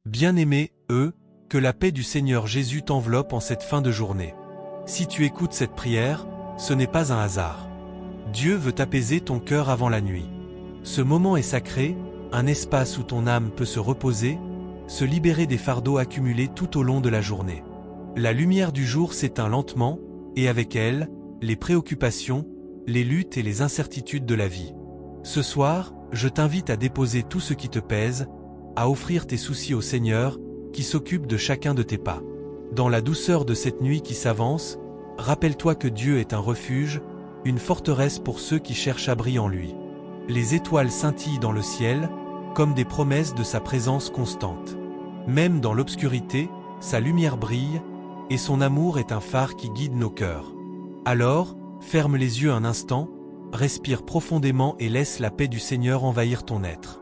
Bien-aimé, que la paix du Seigneur Jésus t'enveloppe en cette fin de journée. Si tu écoutes cette prière, ce n'est pas un hasard. Dieu veut apaiser ton cœur avant la nuit. Ce moment est sacré, un espace où ton âme peut se reposer, se libérer des fardeaux accumulés tout au long de la journée. La lumière du jour s'éteint lentement, et avec elle, les préoccupations, les luttes et les incertitudes de la vie. Ce soir, je t'invite à déposer tout ce qui te pèse, à offrir tes soucis au Seigneur, qui s'occupe de chacun de tes pas. Dans la douceur de cette nuit qui s'avance, rappelle-toi que Dieu est un refuge, une forteresse pour ceux qui cherchent abri en lui. Les étoiles scintillent dans le ciel, comme des promesses de sa présence constante. Même dans l'obscurité, sa lumière brille, et son amour est un phare qui guide nos cœurs. Alors, ferme les yeux un instant, respire profondément et laisse la paix du Seigneur envahir ton être.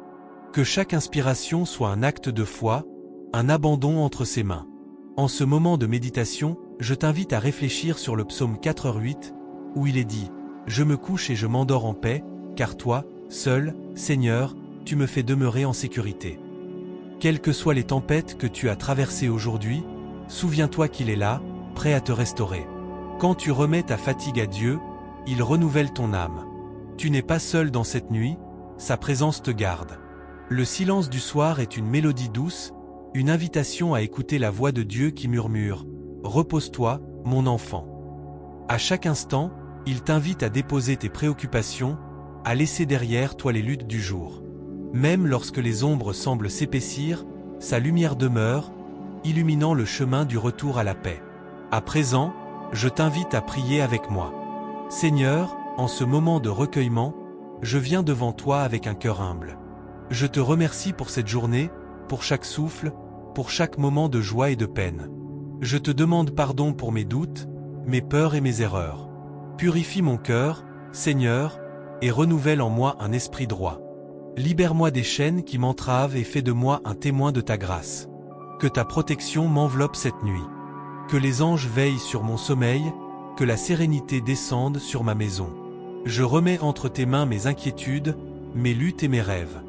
Que chaque inspiration soit un acte de foi, un abandon entre ses mains. En ce moment de méditation, je t'invite à réfléchir sur le psaume 4:8, où il est dit « Je me couche et je m'endors en paix, car toi, seul, Seigneur, tu me fais demeurer en sécurité. » Quelles que soient les tempêtes que tu as traversées aujourd'hui, souviens-toi qu'il est là, prêt à te restaurer. Quand tu remets ta fatigue à Dieu, il renouvelle ton âme. Tu n'es pas seul dans cette nuit, sa présence te garde. Le silence du soir est une mélodie douce, une invitation à écouter la voix de Dieu qui murmure « Repose-toi, mon enfant ». À chaque instant, il t'invite à déposer tes préoccupations, à laisser derrière toi les luttes du jour. Même lorsque les ombres semblent s'épaissir, sa lumière demeure, illuminant le chemin du retour à la paix. À présent, je t'invite à prier avec moi. Seigneur, en ce moment de recueillement, je viens devant toi avec un cœur humble. Je te remercie pour cette journée, pour chaque souffle, pour chaque moment de joie et de peine. Je te demande pardon pour mes doutes, mes peurs et mes erreurs. Purifie mon cœur, Seigneur, et renouvelle en moi un esprit droit. Libère-moi des chaînes qui m'entravent et fais de moi un témoin de ta grâce. Que ta protection m'enveloppe cette nuit. Que les anges veillent sur mon sommeil, que la sérénité descende sur ma maison. Je remets entre tes mains mes inquiétudes, mes luttes et mes rêves.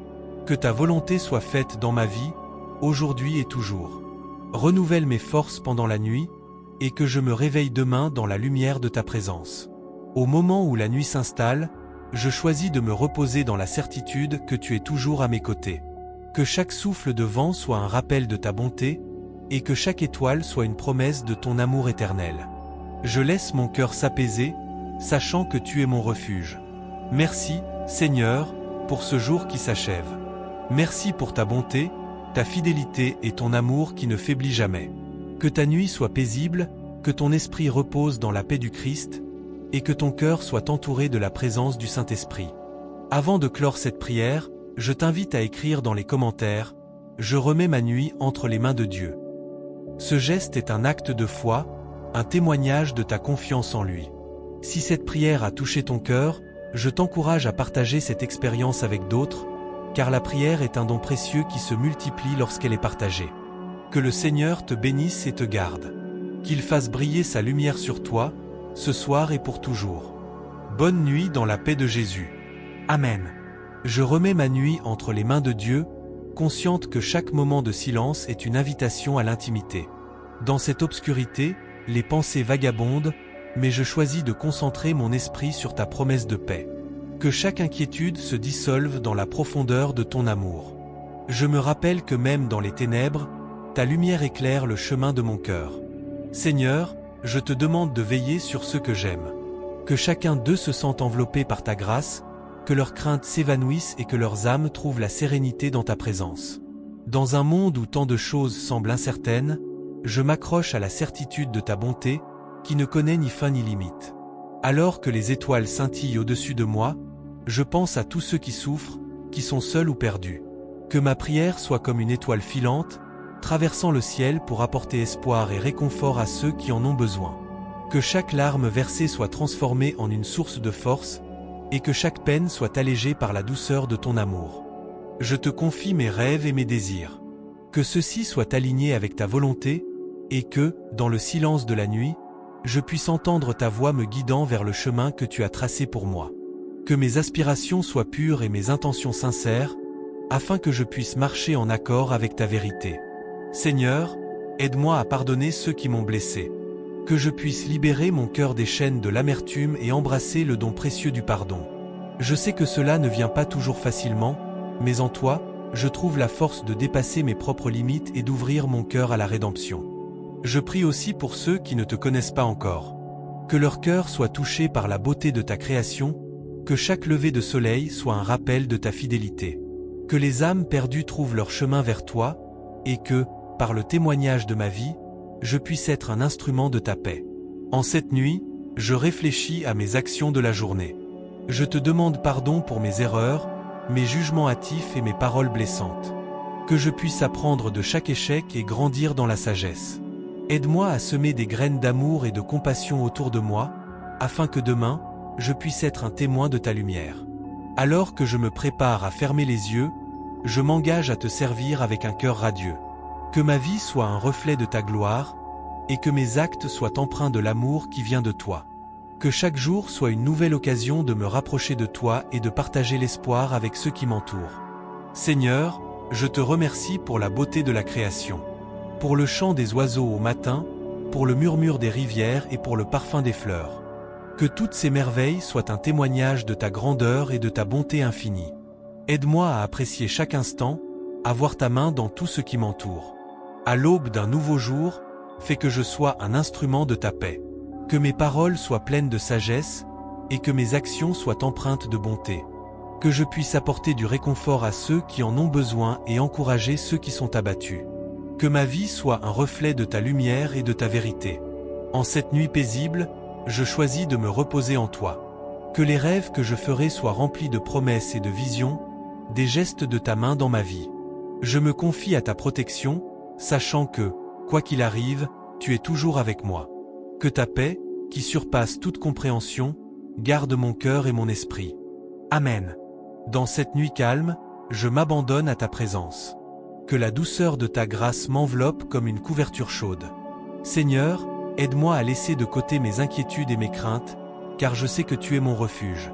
Que ta volonté soit faite dans ma vie, aujourd'hui et toujours. Renouvelle mes forces pendant la nuit, et que je me réveille demain dans la lumière de ta présence. Au moment où la nuit s'installe, je choisis de me reposer dans la certitude que tu es toujours à mes côtés. Que chaque souffle de vent soit un rappel de ta bonté, et que chaque étoile soit une promesse de ton amour éternel. Je laisse mon cœur s'apaiser, sachant que tu es mon refuge. Merci, Seigneur, pour ce jour qui s'achève. Merci pour ta bonté, ta fidélité et ton amour qui ne faiblit jamais. Que ta nuit soit paisible, que ton esprit repose dans la paix du Christ, et que ton cœur soit entouré de la présence du Saint-Esprit. Avant de clore cette prière, je t'invite à écrire dans les commentaires « Je remets ma nuit entre les mains de Dieu ». Ce geste est un acte de foi, un témoignage de ta confiance en lui. Si cette prière a touché ton cœur, je t'encourage à partager cette expérience avec d'autres, car la prière est un don précieux qui se multiplie lorsqu'elle est partagée. Que le Seigneur te bénisse et te garde. Qu'il fasse briller sa lumière sur toi, ce soir et pour toujours. Bonne nuit dans la paix de Jésus. Amen. Je remets ma nuit entre les mains de Dieu, consciente que chaque moment de silence est une invitation à l'intimité. Dans cette obscurité, les pensées vagabondent, mais je choisis de concentrer mon esprit sur ta promesse de paix. Que chaque inquiétude se dissolve dans la profondeur de ton amour. Je me rappelle que même dans les ténèbres, ta lumière éclaire le chemin de mon cœur. Seigneur, je te demande de veiller sur ceux que j'aime. Que chacun d'eux se sente enveloppé par ta grâce, que leurs craintes s'évanouissent et que leurs âmes trouvent la sérénité dans ta présence. Dans un monde où tant de choses semblent incertaines, je m'accroche à la certitude de ta bonté, qui ne connaît ni fin ni limite. Alors que les étoiles scintillent au-dessus de moi, je pense à tous ceux qui souffrent, qui sont seuls ou perdus. Que ma prière soit comme une étoile filante, traversant le ciel pour apporter espoir et réconfort à ceux qui en ont besoin. Que chaque larme versée soit transformée en une source de force, et que chaque peine soit allégée par la douceur de ton amour. Je te confie mes rêves et mes désirs. Que ceux-ci soient alignés avec ta volonté, et que, dans le silence de la nuit, je puisse entendre ta voix me guidant vers le chemin que tu as tracé pour moi. Que mes aspirations soient pures et mes intentions sincères, afin que je puisse marcher en accord avec ta vérité. Seigneur, aide-moi à pardonner ceux qui m'ont blessé. Que je puisse libérer mon cœur des chaînes de l'amertume et embrasser le don précieux du pardon. Je sais que cela ne vient pas toujours facilement, mais en toi, je trouve la force de dépasser mes propres limites et d'ouvrir mon cœur à la rédemption. Je prie aussi pour ceux qui ne te connaissent pas encore. Que leur cœur soit touché par la beauté de ta création, que chaque lever de soleil soit un rappel de ta fidélité. Que les âmes perdues trouvent leur chemin vers toi, et que, par le témoignage de ma vie, je puisse être un instrument de ta paix. En cette nuit, je réfléchis à mes actions de la journée. Je te demande pardon pour mes erreurs, mes jugements hâtifs et mes paroles blessantes. Que je puisse apprendre de chaque échec et grandir dans la sagesse. Aide-moi à semer des graines d'amour et de compassion autour de moi, afin que demain, je puisse être un témoin de ta lumière. Alors que je me prépare à fermer les yeux, je m'engage à te servir avec un cœur radieux. Que ma vie soit un reflet de ta gloire, et que mes actes soient empreints de l'amour qui vient de toi. Que chaque jour soit une nouvelle occasion de me rapprocher de toi et de partager l'espoir avec ceux qui m'entourent. Seigneur, je te remercie pour la beauté de la création, pour le chant des oiseaux au matin, pour le murmure des rivières et pour le parfum des fleurs. Que toutes ces merveilles soient un témoignage de ta grandeur et de ta bonté infinie. Aide-moi à apprécier chaque instant, à voir ta main dans tout ce qui m'entoure. À l'aube d'un nouveau jour, fais que je sois un instrument de ta paix. Que mes paroles soient pleines de sagesse, et que mes actions soient empreintes de bonté. Que je puisse apporter du réconfort à ceux qui en ont besoin et encourager ceux qui sont abattus. Que ma vie soit un reflet de ta lumière et de ta vérité. En cette nuit paisible, je choisis de me reposer en toi. Que les rêves que je ferai soient remplis de promesses et de visions, des gestes de ta main dans ma vie. Je me confie à ta protection, sachant que, quoi qu'il arrive, tu es toujours avec moi. Que ta paix, qui surpasse toute compréhension, garde mon cœur et mon esprit. Amen. Dans cette nuit calme, je m'abandonne à ta présence. Que la douceur de ta grâce m'enveloppe comme une couverture chaude. Seigneur, aide-moi à laisser de côté mes inquiétudes et mes craintes, car je sais que tu es mon refuge.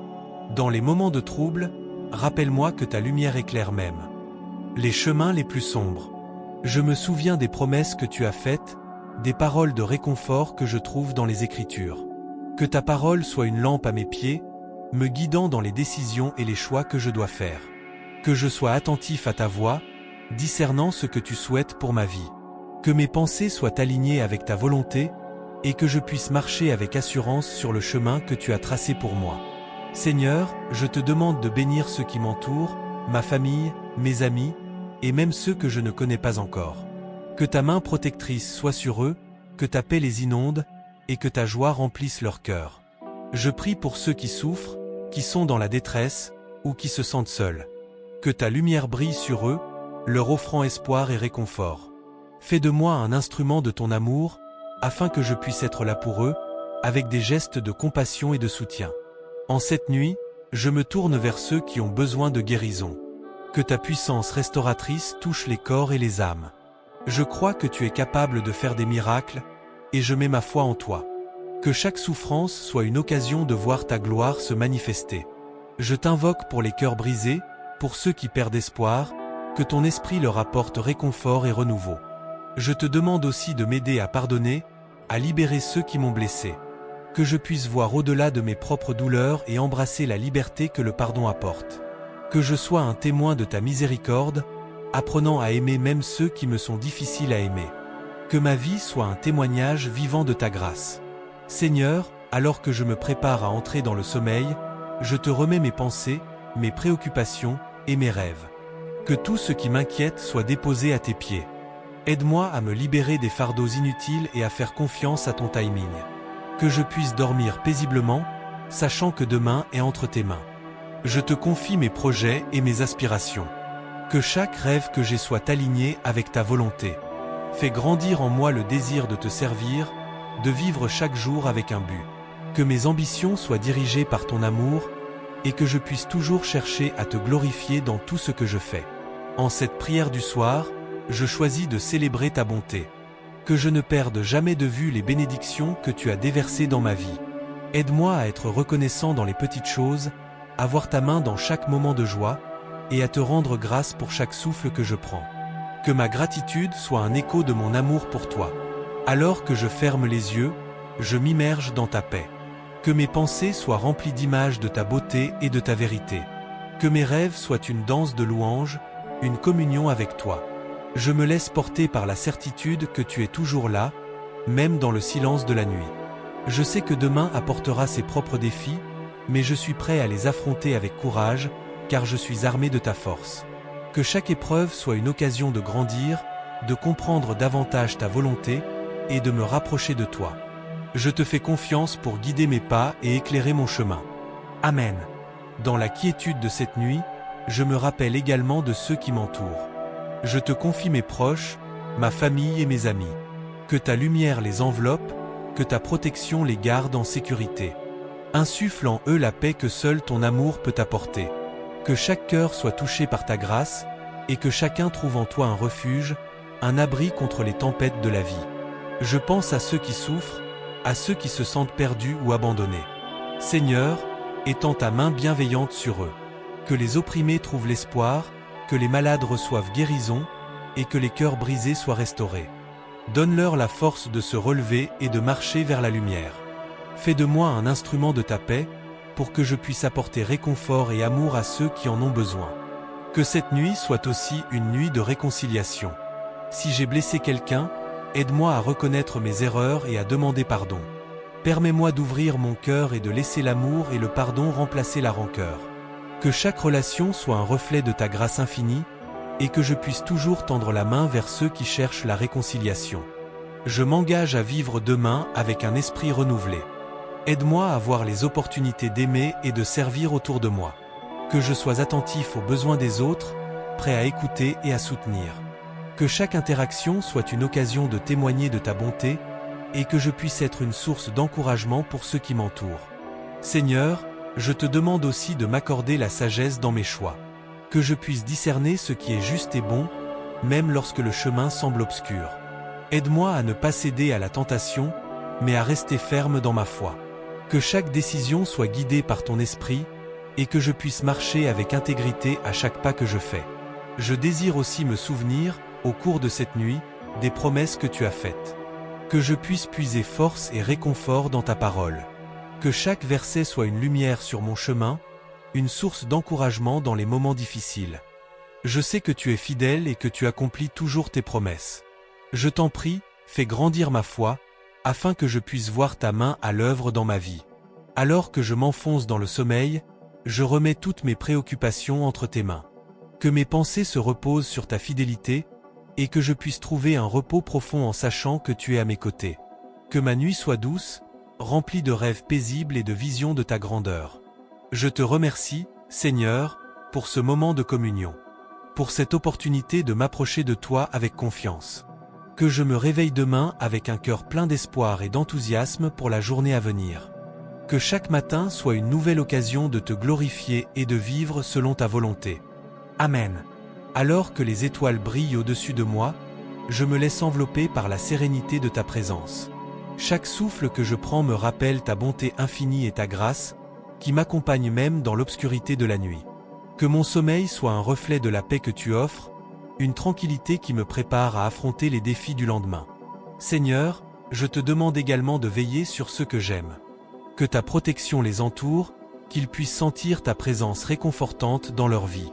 Dans les moments de trouble, rappelle-moi que ta lumière éclaire même les chemins les plus sombres. Je me souviens des promesses que tu as faites, des paroles de réconfort que je trouve dans les Écritures. Que ta parole soit une lampe à mes pieds, me guidant dans les décisions et les choix que je dois faire. Que je sois attentif à ta voix, discernant ce que tu souhaites pour ma vie. Que mes pensées soient alignées avec ta volonté, et que je puisse marcher avec assurance sur le chemin que tu as tracé pour moi. Seigneur, je te demande de bénir ceux qui m'entourent, ma famille, mes amis, et même ceux que je ne connais pas encore. Que ta main protectrice soit sur eux, que ta paix les inonde, et que ta joie remplisse leur cœur. Je prie pour ceux qui souffrent, qui sont dans la détresse, ou qui se sentent seuls. Que ta lumière brille sur eux, leur offrant espoir et réconfort. Fais de moi un instrument de ton amour, afin que je puisse être là pour eux, avec des gestes de compassion et de soutien. En cette nuit, je me tourne vers ceux qui ont besoin de guérison. Que ta puissance restauratrice touche les corps et les âmes. Je crois que tu es capable de faire des miracles, et je mets ma foi en toi. Que chaque souffrance soit une occasion de voir ta gloire se manifester. Je t'invoque pour les cœurs brisés, pour ceux qui perdent espoir, que ton esprit leur apporte réconfort et renouveau. Je te demande aussi de m'aider à pardonner, à libérer ceux qui m'ont blessé. Que je puisse voir au-delà de mes propres douleurs et embrasser la liberté que le pardon apporte. Que je sois un témoin de ta miséricorde, apprenant à aimer même ceux qui me sont difficiles à aimer. Que ma vie soit un témoignage vivant de ta grâce. Seigneur, alors que je me prépare à entrer dans le sommeil, je te remets mes pensées, mes préoccupations et mes rêves. Que tout ce qui m'inquiète soit déposé à tes pieds. Aide-moi à me libérer des fardeaux inutiles et à faire confiance à ton timing. Que je puisse dormir paisiblement, sachant que demain est entre tes mains. Je te confie mes projets et mes aspirations. Que chaque rêve que j'ai soit aligné avec ta volonté. Fais grandir en moi le désir de te servir, de vivre chaque jour avec un but. Que mes ambitions soient dirigées par ton amour, et que je puisse toujours chercher à te glorifier dans tout ce que je fais. En cette prière du soir, je choisis de célébrer ta bonté. Que je ne perde jamais de vue les bénédictions que tu as déversées dans ma vie. Aide-moi à être reconnaissant dans les petites choses, à voir ta main dans chaque moment de joie, et à te rendre grâce pour chaque souffle que je prends. Que ma gratitude soit un écho de mon amour pour toi. Alors que je ferme les yeux, je m'immerge dans ta paix. Que mes pensées soient remplies d'images de ta beauté et de ta vérité. Que mes rêves soient une danse de louanges, une communion avec toi. Je me laisse porter par la certitude que tu es toujours là, même dans le silence de la nuit. Je sais que demain apportera ses propres défis, mais je suis prêt à les affronter avec courage, car je suis armé de ta force. Que chaque épreuve soit une occasion de grandir, de comprendre davantage ta volonté et de me rapprocher de toi. Je te fais confiance pour guider mes pas et éclairer mon chemin. Amen. Dans la quiétude de cette nuit, je me rappelle également de ceux qui m'entourent. Je te confie mes proches, ma famille et mes amis. Que ta lumière les enveloppe, que ta protection les garde en sécurité. Insuffle en eux la paix que seul ton amour peut apporter. Que chaque cœur soit touché par ta grâce, et que chacun trouve en toi un refuge, un abri contre les tempêtes de la vie. Je pense à ceux qui souffrent, à ceux qui se sentent perdus ou abandonnés. Seigneur, étends ta main bienveillante sur eux. Que les opprimés trouvent l'espoir, que les malades reçoivent guérison, et que les cœurs brisés soient restaurés. Donne-leur la force de se relever et de marcher vers la lumière. Fais de moi un instrument de ta paix, pour que je puisse apporter réconfort et amour à ceux qui en ont besoin. Que cette nuit soit aussi une nuit de réconciliation. Si j'ai blessé quelqu'un, aide-moi à reconnaître mes erreurs et à demander pardon. Permets-moi d'ouvrir mon cœur et de laisser l'amour et le pardon remplacer la rancœur. Que chaque relation soit un reflet de ta grâce infinie, et que je puisse toujours tendre la main vers ceux qui cherchent la réconciliation. Je m'engage à vivre demain avec un esprit renouvelé. Aide-moi à voir les opportunités d'aimer et de servir autour de moi. Que je sois attentif aux besoins des autres, prêt à écouter et à soutenir. Que chaque interaction soit une occasion de témoigner de ta bonté, et que je puisse être une source d'encouragement pour ceux qui m'entourent. Seigneur, je te demande aussi de m'accorder la sagesse dans mes choix. Que je puisse discerner ce qui est juste et bon, même lorsque le chemin semble obscur. Aide-moi à ne pas céder à la tentation, mais à rester ferme dans ma foi. Que chaque décision soit guidée par ton esprit, et que je puisse marcher avec intégrité à chaque pas que je fais. Je désire aussi me souvenir, au cours de cette nuit, des promesses que tu as faites. Que je puisse puiser force et réconfort dans ta parole. Que chaque verset soit une lumière sur mon chemin, une source d'encouragement dans les moments difficiles. Je sais que tu es fidèle et que tu accomplis toujours tes promesses. Je t'en prie, fais grandir ma foi, afin que je puisse voir ta main à l'œuvre dans ma vie. Alors que je m'enfonce dans le sommeil, je remets toutes mes préoccupations entre tes mains. Que mes pensées se reposent sur ta fidélité, et que je puisse trouver un repos profond en sachant que tu es à mes côtés. Que ma nuit soit douce, remplie de rêves paisibles et de visions de ta grandeur. Je te remercie, Seigneur, pour ce moment de communion. Pour cette opportunité de m'approcher de toi avec confiance. Que je me réveille demain avec un cœur plein d'espoir et d'enthousiasme pour la journée à venir. Que chaque matin soit une nouvelle occasion de te glorifier et de vivre selon ta volonté. Amen. Alors que les étoiles brillent au-dessus de moi, je me laisse envelopper par la sérénité de ta présence. Chaque souffle que je prends me rappelle ta bonté infinie et ta grâce, qui m'accompagne même dans l'obscurité de la nuit. Que mon sommeil soit un reflet de la paix que tu offres, une tranquillité qui me prépare à affronter les défis du lendemain. Seigneur, je te demande également de veiller sur ceux que j'aime. Que ta protection les entoure, qu'ils puissent sentir ta présence réconfortante dans leur vie.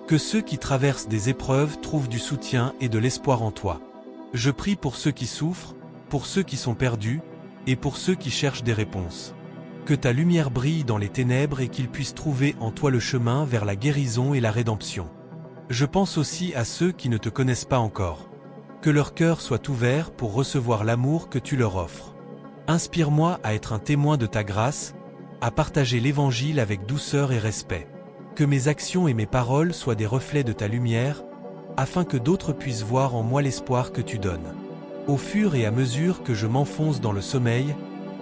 Que ceux qui traversent des épreuves trouvent du soutien et de l'espoir en toi. Je prie pour ceux qui souffrent, pour ceux qui sont perdus, et pour ceux qui cherchent des réponses. Que ta lumière brille dans les ténèbres et qu'ils puissent trouver en toi le chemin vers la guérison et la rédemption. Je pense aussi à ceux qui ne te connaissent pas encore. Que leur cœur soit ouvert pour recevoir l'amour que tu leur offres. Inspire-moi à être un témoin de ta grâce, à partager l'Évangile avec douceur et respect. Que mes actions et mes paroles soient des reflets de ta lumière, afin que d'autres puissent voir en moi l'espoir que tu donnes. Au fur et à mesure que je m'enfonce dans le sommeil,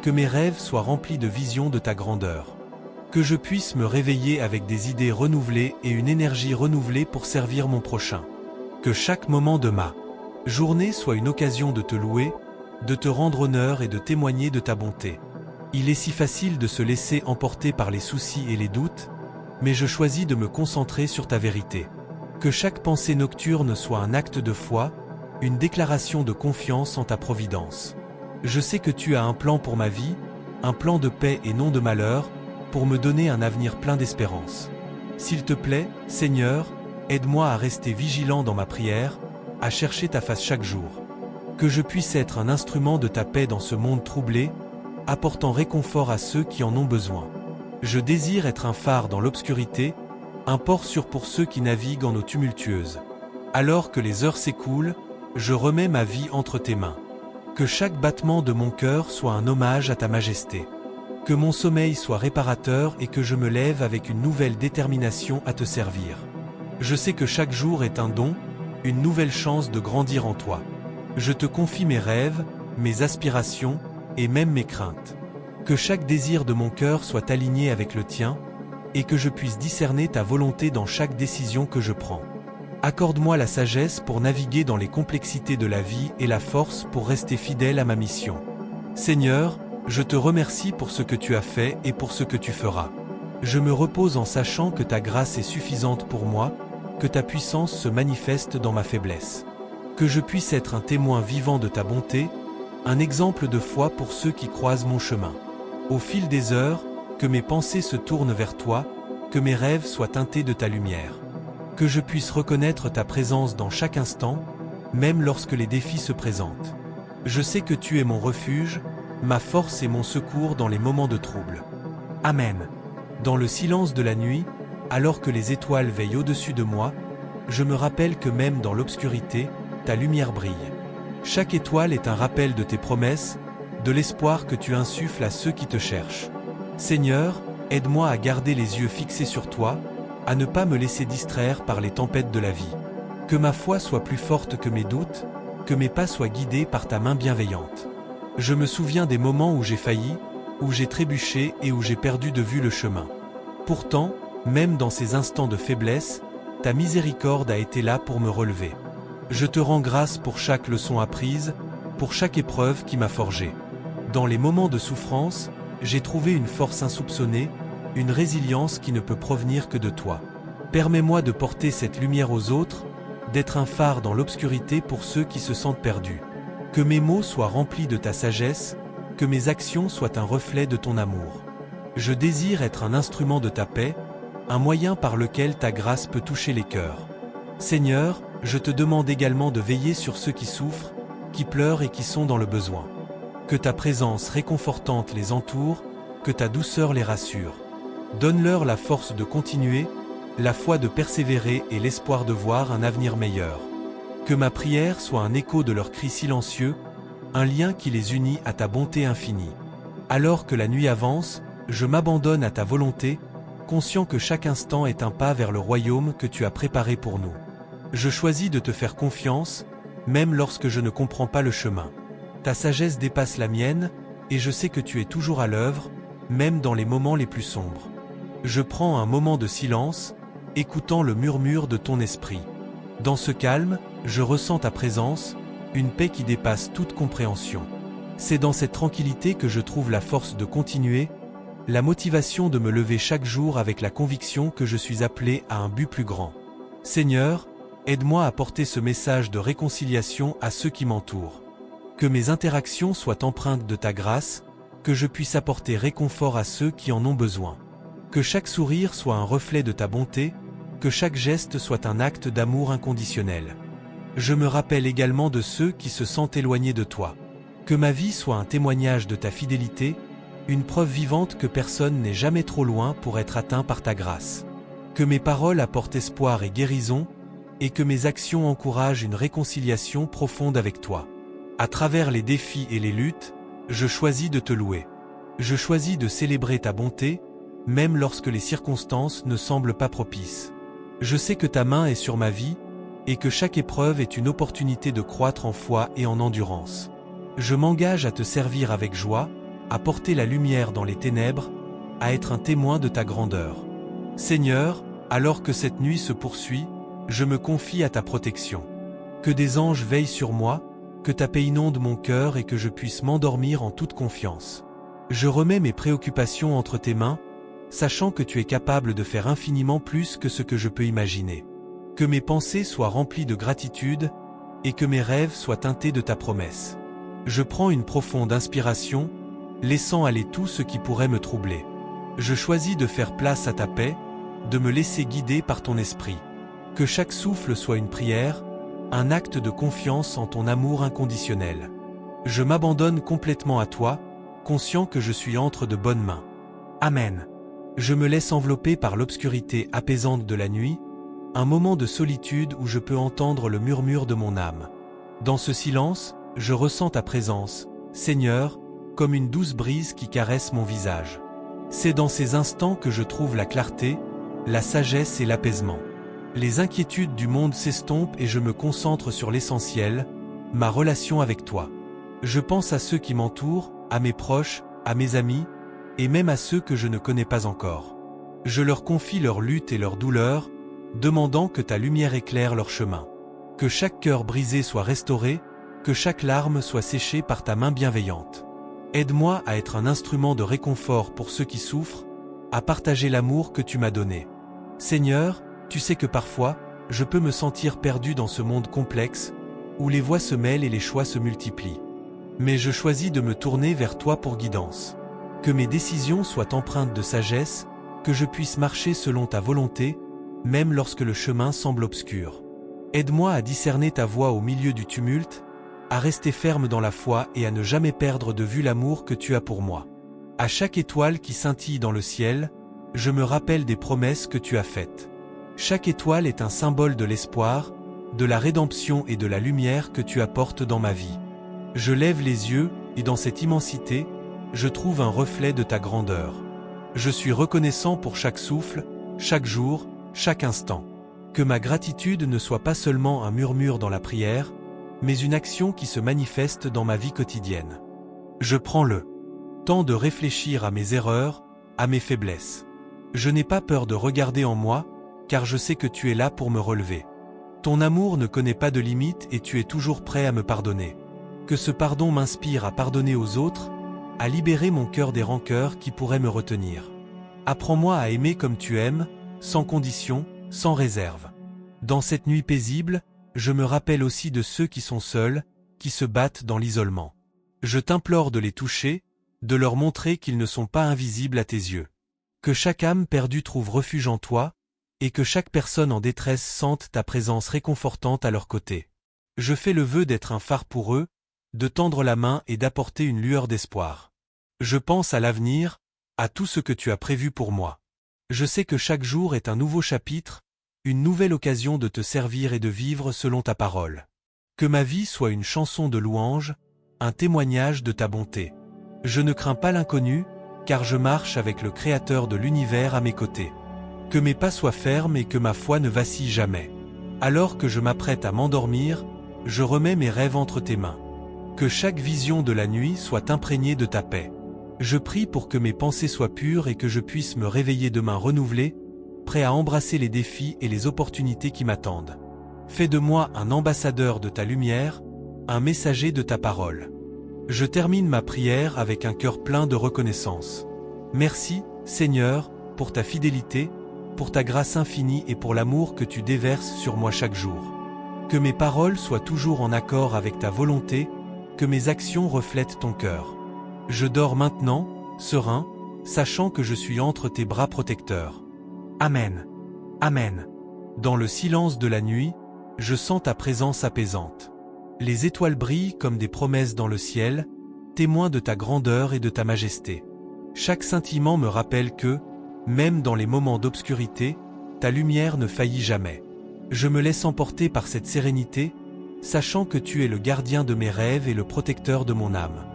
que mes rêves soient remplis de visions de ta grandeur. Que je puisse me réveiller avec des idées renouvelées et une énergie renouvelée pour servir mon prochain. Que chaque moment de ma journée soit une occasion de te louer, de te rendre honneur et de témoigner de ta bonté. Il est si facile de se laisser emporter par les soucis et les doutes, mais je choisis de me concentrer sur ta vérité. Que chaque pensée nocturne soit un acte de foi, une déclaration de confiance en ta providence. Je sais que tu as un plan pour ma vie, un plan de paix et non de malheur, pour me donner un avenir plein d'espérance. S'il te plaît, Seigneur, aide-moi à rester vigilant dans ma prière, à chercher ta face chaque jour. Que je puisse être un instrument de ta paix dans ce monde troublé, apportant réconfort à ceux qui en ont besoin. Je désire être un phare dans l'obscurité, un port sûr pour ceux qui naviguent en eau tumultueuse. Alors que les heures s'écoulent, je remets ma vie entre tes mains. Que chaque battement de mon cœur soit un hommage à ta majesté. Que mon sommeil soit réparateur et que je me lève avec une nouvelle détermination à te servir. Je sais que chaque jour est un don, une nouvelle chance de grandir en toi. Je te confie mes rêves, mes aspirations et même mes craintes. Que chaque désir de mon cœur soit aligné avec le tien et que je puisse discerner ta volonté dans chaque décision que je prends. Accorde-moi la sagesse pour naviguer dans les complexités de la vie et la force pour rester fidèle à ma mission. Seigneur, je te remercie pour ce que tu as fait et pour ce que tu feras. Je me repose en sachant que ta grâce est suffisante pour moi, que ta puissance se manifeste dans ma faiblesse. Que je puisse être un témoin vivant de ta bonté, un exemple de foi pour ceux qui croisent mon chemin. Au fil des heures, que mes pensées se tournent vers toi, que mes rêves soient teintés de ta lumière. Que je puisse reconnaître ta présence dans chaque instant, même lorsque les défis se présentent. Je sais que tu es mon refuge, ma force et mon secours dans les moments de trouble. Amen. Dans le silence de la nuit, alors que les étoiles veillent au-dessus de moi, je me rappelle que même dans l'obscurité, ta lumière brille. Chaque étoile est un rappel de tes promesses, de l'espoir que tu insuffles à ceux qui te cherchent. Seigneur, aide-moi à garder les yeux fixés sur toi, à ne pas me laisser distraire par les tempêtes de la vie. Que ma foi soit plus forte que mes doutes, que mes pas soient guidés par ta main bienveillante. Je me souviens des moments où j'ai failli, où j'ai trébuché et où j'ai perdu de vue le chemin. Pourtant, même dans ces instants de faiblesse, ta miséricorde a été là pour me relever. Je te rends grâce pour chaque leçon apprise, pour chaque épreuve qui m'a forgé. Dans les moments de souffrance, j'ai trouvé une force insoupçonnée, une résilience qui ne peut provenir que de toi. Permets-moi de porter cette lumière aux autres, d'être un phare dans l'obscurité pour ceux qui se sentent perdus. Que mes mots soient remplis de ta sagesse, que mes actions soient un reflet de ton amour. Je désire être un instrument de ta paix, un moyen par lequel ta grâce peut toucher les cœurs. Seigneur, je te demande également de veiller sur ceux qui souffrent, qui pleurent et qui sont dans le besoin. Que ta présence réconfortante les entoure, que ta douceur les rassure. Donne-leur la force de continuer, la foi de persévérer et l'espoir de voir un avenir meilleur. Que ma prière soit un écho de leurs cris silencieux, un lien qui les unit à ta bonté infinie. Alors que la nuit avance, je m'abandonne à ta volonté, conscient que chaque instant est un pas vers le royaume que tu as préparé pour nous. Je choisis de te faire confiance, même lorsque je ne comprends pas le chemin. Ta sagesse dépasse la mienne, et je sais que tu es toujours à l'œuvre, même dans les moments les plus sombres. Je prends un moment de silence, écoutant le murmure de ton esprit. Dans ce calme, je ressens ta présence, une paix qui dépasse toute compréhension. C'est dans cette tranquillité que je trouve la force de continuer, la motivation de me lever chaque jour avec la conviction que je suis appelé à un but plus grand. Seigneur, aide-moi à porter ce message de réconciliation à ceux qui m'entourent. Que mes interactions soient empreintes de ta grâce, que je puisse apporter réconfort à ceux qui en ont besoin. Que chaque sourire soit un reflet de ta bonté, que chaque geste soit un acte d'amour inconditionnel. Je me rappelle également de ceux qui se sentent éloignés de toi. Que ma vie soit un témoignage de ta fidélité, une preuve vivante que personne n'est jamais trop loin pour être atteint par ta grâce. Que mes paroles apportent espoir et guérison, et que mes actions encouragent une réconciliation profonde avec toi. À travers les défis et les luttes, je choisis de te louer. Je choisis de célébrer ta bonté, même lorsque les circonstances ne semblent pas propices. Je sais que ta main est sur ma vie, et que chaque épreuve est une opportunité de croître en foi et en endurance. Je m'engage à te servir avec joie, à porter la lumière dans les ténèbres, à être un témoin de ta grandeur. Seigneur, alors que cette nuit se poursuit, je me confie à ta protection. Que des anges veillent sur moi, que ta paix inonde mon cœur et que je puisse m'endormir en toute confiance. Je remets mes préoccupations entre tes mains, sachant que tu es capable de faire infiniment plus que ce que je peux imaginer. Que mes pensées soient remplies de gratitude, et que mes rêves soient teintés de ta promesse. Je prends une profonde inspiration, laissant aller tout ce qui pourrait me troubler. Je choisis de faire place à ta paix, de me laisser guider par ton esprit. Que chaque souffle soit une prière, un acte de confiance en ton amour inconditionnel. Je m'abandonne complètement à toi, conscient que je suis entre de bonnes mains. Amen. Je me laisse envelopper par l'obscurité apaisante de la nuit, un moment de solitude où je peux entendre le murmure de mon âme. Dans ce silence, je ressens ta présence, Seigneur, comme une douce brise qui caresse mon visage. C'est dans ces instants que je trouve la clarté, la sagesse et l'apaisement. Les inquiétudes du monde s'estompent et je me concentre sur l'essentiel, ma relation avec toi. Je pense à ceux qui m'entourent, à mes proches, à mes amis, et même à ceux que je ne connais pas encore. Je leur confie leur lutte et leur douleur, demandant que ta lumière éclaire leur chemin. Que chaque cœur brisé soit restauré, que chaque larme soit séchée par ta main bienveillante. Aide-moi à être un instrument de réconfort pour ceux qui souffrent, à partager l'amour que tu m'as donné. Seigneur, tu sais que parfois, je peux me sentir perdu dans ce monde complexe, où les voix se mêlent et les choix se multiplient. Mais je choisis de me tourner vers toi pour guidance. Que mes décisions soient empreintes de sagesse, que je puisse marcher selon ta volonté, même lorsque le chemin semble obscur. Aide-moi à discerner ta voix au milieu du tumulte, à rester ferme dans la foi et à ne jamais perdre de vue l'amour que tu as pour moi. À chaque étoile qui scintille dans le ciel, je me rappelle des promesses que tu as faites. Chaque étoile est un symbole de l'espoir, de la rédemption et de la lumière que tu apportes dans ma vie. Je lève les yeux, et dans cette immensité, je trouve un reflet de ta grandeur. Je suis reconnaissant pour chaque souffle, chaque jour, chaque instant. Que ma gratitude ne soit pas seulement un murmure dans la prière, mais une action qui se manifeste dans ma vie quotidienne. Je prends le temps de réfléchir à mes erreurs, à mes faiblesses. Je n'ai pas peur de regarder en moi, car je sais que tu es là pour me relever. Ton amour ne connaît pas de limites et tu es toujours prêt à me pardonner. Que ce pardon m'inspire à pardonner aux autres, à libérer mon cœur des rancœurs qui pourraient me retenir. Apprends-moi à aimer comme tu aimes, sans condition, sans réserve. Dans cette nuit paisible, je me rappelle aussi de ceux qui sont seuls, qui se battent dans l'isolement. Je t'implore de les toucher, de leur montrer qu'ils ne sont pas invisibles à tes yeux. Que chaque âme perdue trouve refuge en toi, et que chaque personne en détresse sente ta présence réconfortante à leur côté. Je fais le vœu d'être un phare pour eux, de tendre la main et d'apporter une lueur d'espoir. Je pense à l'avenir, à tout ce que tu as prévu pour moi. Je sais que chaque jour est un nouveau chapitre, une nouvelle occasion de te servir et de vivre selon ta parole. Que ma vie soit une chanson de louange, un témoignage de ta bonté. Je ne crains pas l'inconnu, car je marche avec le Créateur de l'univers à mes côtés. Que mes pas soient fermes et que ma foi ne vacille jamais. Alors que je m'apprête à m'endormir, je remets mes rêves entre tes mains. Que chaque vision de la nuit soit imprégnée de ta paix. Je prie pour que mes pensées soient pures et que je puisse me réveiller demain renouvelé, prêt à embrasser les défis et les opportunités qui m'attendent. Fais de moi un ambassadeur de ta lumière, un messager de ta parole. Je termine ma prière avec un cœur plein de reconnaissance. Merci, Seigneur, pour ta fidélité, pour ta grâce infinie et pour l'amour que tu déverses sur moi chaque jour. Que mes paroles soient toujours en accord avec ta volonté, que mes actions reflètent ton cœur. Je dors maintenant, serein, sachant que je suis entre tes bras protecteurs. Amen. Amen. Dans le silence de la nuit, je sens ta présence apaisante. Les étoiles brillent comme des promesses dans le ciel, témoins de ta grandeur et de ta majesté. Chaque scintillement me rappelle que, même dans les moments d'obscurité, ta lumière ne faillit jamais. Je me laisse emporter par cette sérénité, sachant que tu es le gardien de mes rêves et le protecteur de mon âme.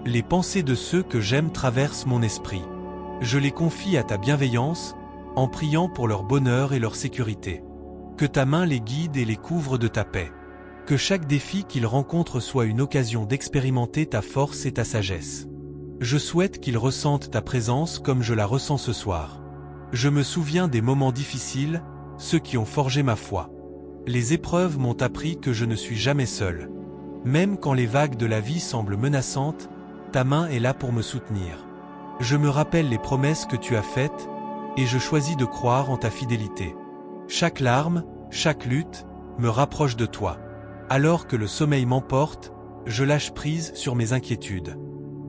Les pensées de ceux que j'aime traversent mon esprit. Je les confie à ta bienveillance, en priant pour leur bonheur et leur sécurité. Que ta main les guide et les couvre de ta paix. Que chaque défi qu'ils rencontrent soit une occasion d'expérimenter ta force et ta sagesse. Je souhaite qu'ils ressentent ta présence comme je la ressens ce soir. Je me souviens des moments difficiles, ceux qui ont forgé ma foi. Les épreuves m'ont appris que je ne suis jamais seul. Même quand les vagues de la vie semblent menaçantes, ta main est là pour me soutenir. Je me rappelle les promesses que tu as faites, et je choisis de croire en ta fidélité. Chaque larme, Chaque lutte me rapproche de toi. Alors que le sommeil m'emporte, je lâche prise sur mes inquiétudes.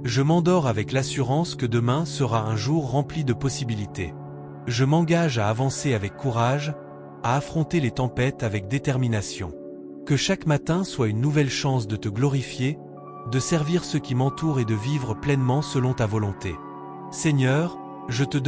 Je m'endors avec l'assurance que demain sera un jour rempli de possibilités. Je m'engage à avancer avec courage, à affronter les tempêtes avec détermination. Que chaque matin soit une nouvelle chance de te glorifier, de servir ceux qui m'entourent et de vivre pleinement selon ta volonté. Seigneur, je te